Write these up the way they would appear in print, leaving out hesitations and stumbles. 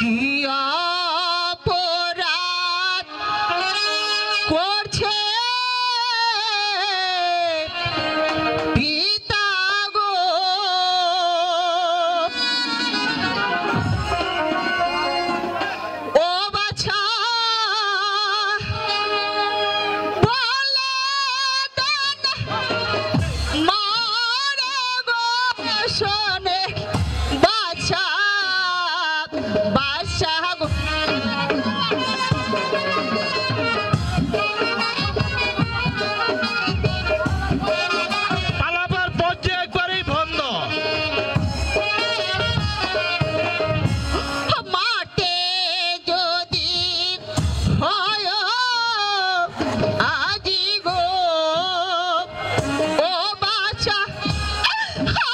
কি অপরাধ করছে পিতা গো, ও বাছা বলে দেন মারে গো শোনে বাছা বাছা গো। পালাবার পথে একবারেই বন্ধ। মাঠে যদি হয় আজি গো, ও বাছা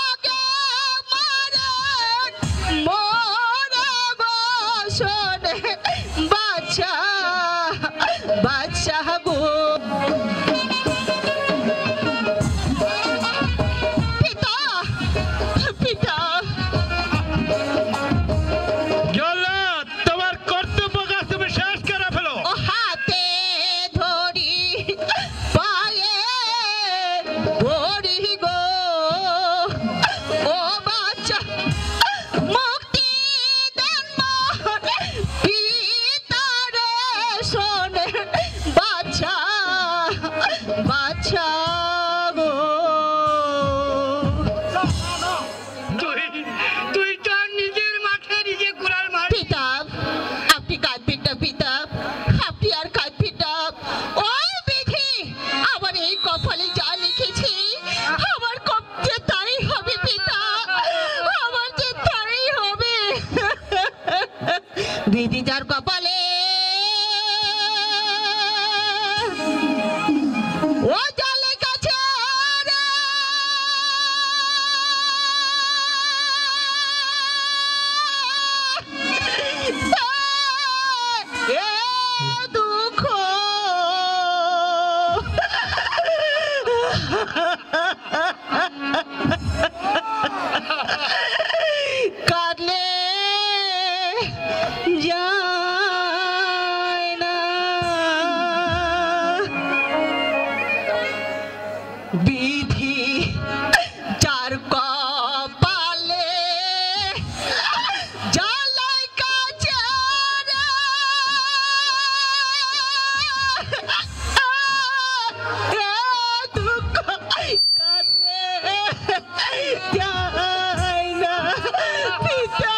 আগে মারে মোরে গো শোনে বাছা বাছা গো। পিতা পিতা জল্লাদ, তোমার কর্তব্য কাজ তুমি শেষ করে ফেলো। ও হাতে ধরি পায়ে ধরি গো, ও বাচ্চা মুক্তি দেন মোর পিতারে শোনে বাচ্চা বাচ্চা গো। তুই তুই তোর নিজের মাঠে নিজে কুড়াল মার। পিতা আপনি কাঁদবেন না পিতা, আপনি আর কাঁদবেন না। ওই বিধি আমার এই কপালে যা লিখেছি আমার যে তাই হবে পিতা, আমার যে তাই হবে। বিধি যার কপালে ও জলে কাছে এ দুঃখ কাঁদলে যায় না, বিধি যার কপালে জ্বালাই কাছে রে, দুঃখ কাঁদলে যায় না পিতা।